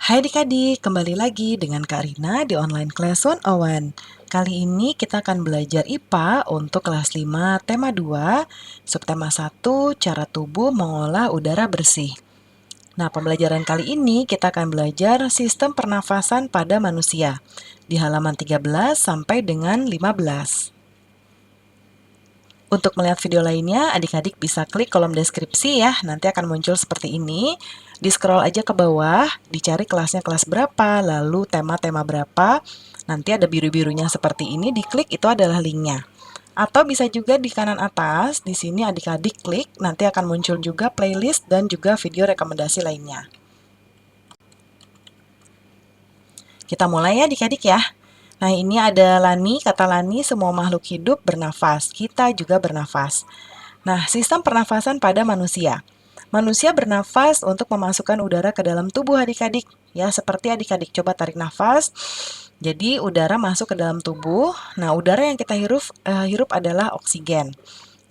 Hai adik-adik, kembali lagi dengan Kak Rina di Online Class 101. Kali ini kita akan belajar IPA untuk kelas 5, tema 2, subtema 1, cara tubuh mengolah udara bersih. Nah, pembelajaran kali ini kita akan belajar sistem pernafasan pada manusia di halaman 13 sampai dengan 15. Untuk melihat video lainnya, adik-adik bisa klik kolom deskripsi ya, nanti akan muncul seperti ini. Di scroll aja ke bawah, dicari kelasnya kelas berapa, lalu tema-tema berapa. Nanti ada biru-birunya seperti ini, diklik itu adalah linknya. Atau bisa juga di kanan atas, di sini adik-adik klik, nanti akan muncul juga playlist dan juga video rekomendasi lainnya. Kita mulai ya adik-adik ya. Nah, ini ada Lani, kata Lani, semua makhluk hidup bernafas, kita juga bernafas. Nah, sistem pernafasan pada manusia. Manusia bernafas untuk memasukkan udara ke dalam tubuh adik-adik. Ya, seperti adik-adik coba tarik nafas. Jadi, udara masuk ke dalam tubuh. Nah, udara yang kita hirup adalah oksigen.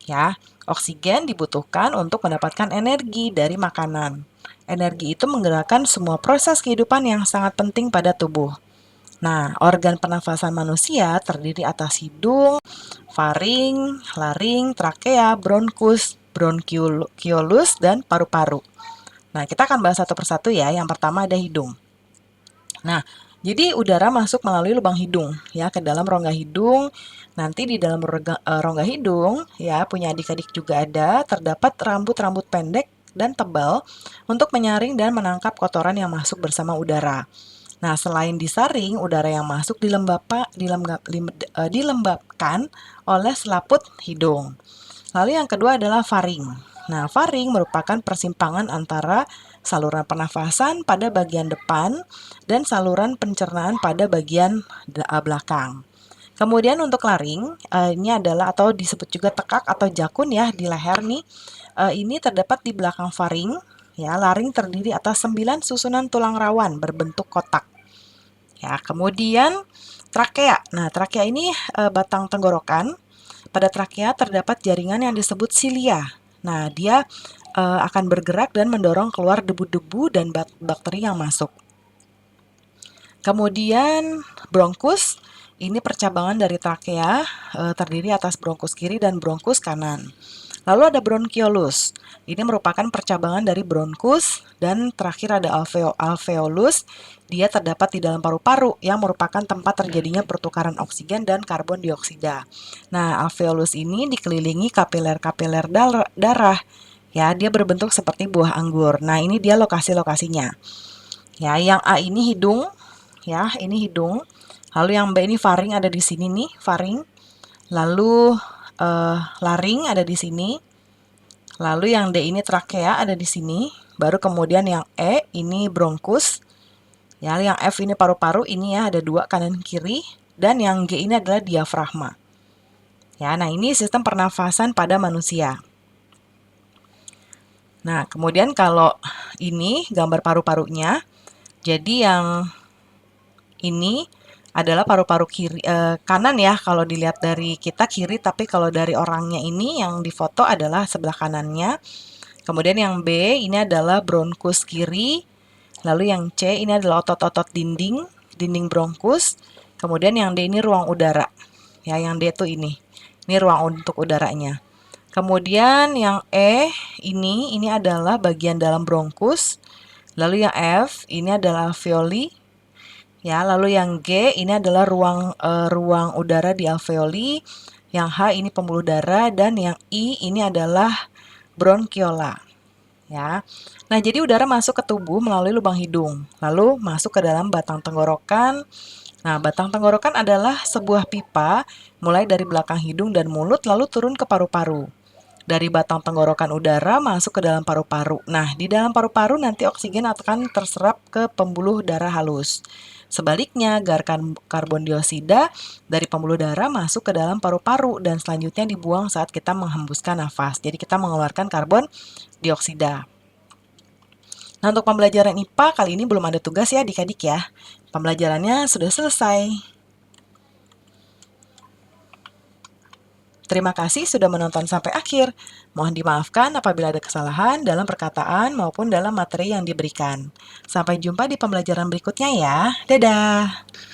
Ya, oksigen dibutuhkan untuk mendapatkan energi dari makanan. Energi itu menggerakkan semua proses kehidupan yang sangat penting pada tubuh. Nah, organ pernafasan manusia terdiri atas hidung, faring, laring, trakea, bronkus, bronkiolus, dan paru-paru. Nah, kita akan bahas satu persatu ya. Yang pertama ada hidung. Nah, jadi udara masuk melalui lubang hidung ya ke dalam rongga hidung. Nanti di dalam rongga hidung ya punya adik-adik juga ada terdapat rambut-rambut pendek dan tebal untuk menyaring dan menangkap kotoran yang masuk bersama udara. Nah, selain disaring, udara yang masuk dilembabkan oleh selaput hidung. Lalu yang kedua adalah faring. Nah, faring merupakan persimpangan antara saluran pernafasan pada bagian depan dan saluran pencernaan pada bagian belakang. Kemudian untuk laring, ini adalah atau disebut juga tekak atau jakun ya di leher nih. Ini terdapat di belakang faring. Ya, laring terdiri atas 9 susunan tulang rawan berbentuk kotak. Ya, kemudian trakea. Nah, trakea ini batang tenggorokan. Pada trakea terdapat jaringan yang disebut silia. Nah, dia akan bergerak dan mendorong keluar debu-debu dan bakteri yang masuk. Kemudian bronkus, ini percabangan dari trakea, terdiri atas bronkus kiri dan bronkus kanan. Lalu ada bronkiolus. Ini merupakan percabangan dari bronkus dan terakhir ada alveolus. Dia terdapat di dalam paru-paru yang merupakan tempat terjadinya pertukaran oksigen dan karbon dioksida. Nah, alveolus ini dikelilingi kapiler-kapiler darah. Ya, dia berbentuk seperti buah anggur. Nah, ini dia lokasi-lokasinya. Ya, yang A ini hidung. Ya, ini hidung. Lalu yang B ini faring ada di sini nih, faring. Lalu laring ada di sini. Lalu yang D ini trakea ada di sini. Baru kemudian yang E ini bronkus. Ya, yang F ini paru-paru, ini ya ada dua kanan kiri. Dan yang G ini adalah diafragma. Ya, nah ini sistem pernafasan pada manusia. Nah, kemudian kalau ini gambar paru-parunya. Jadi yang ini adalah paru-paru kiri kanan ya kalau dilihat dari kita kiri, tapi kalau dari orangnya ini yang difoto adalah sebelah kanannya. Kemudian yang B ini adalah bronkus kiri. Lalu yang C ini adalah otot-otot dinding bronkus. Kemudian yang D ini ruang udara. Ya, yang D itu ini. Ini ruang untuk udaranya. Kemudian yang E ini adalah bagian dalam bronkus. Lalu yang F ini adalah alveoli. Ya, lalu yang G ini adalah ruang udara di alveoli. Yang H ini pembuluh darah dan yang I ini adalah bronkiola. Ya. Nah, jadi udara masuk ke tubuh melalui lubang hidung, lalu masuk ke dalam batang tenggorokan. Nah, batang tenggorokan adalah sebuah pipa mulai dari belakang hidung dan mulut lalu turun ke paru-paru. Dari batang tenggorokan udara masuk ke dalam paru-paru. Nah, di dalam paru-paru nanti oksigen akan terserap ke pembuluh darah halus. Sebaliknya, karbon dioksida dari pembuluh darah masuk ke dalam paru-paru dan selanjutnya dibuang saat kita menghembuskan nafas. Jadi kita mengeluarkan karbon dioksida. Nah, untuk pembelajaran IPA kali ini belum ada tugas ya adik-adik ya. Pembelajarannya sudah selesai. Terima kasih sudah menonton sampai akhir. Mohon dimaafkan apabila ada kesalahan dalam perkataan maupun dalam materi yang diberikan. Sampai jumpa di pembelajaran berikutnya ya. Dadah!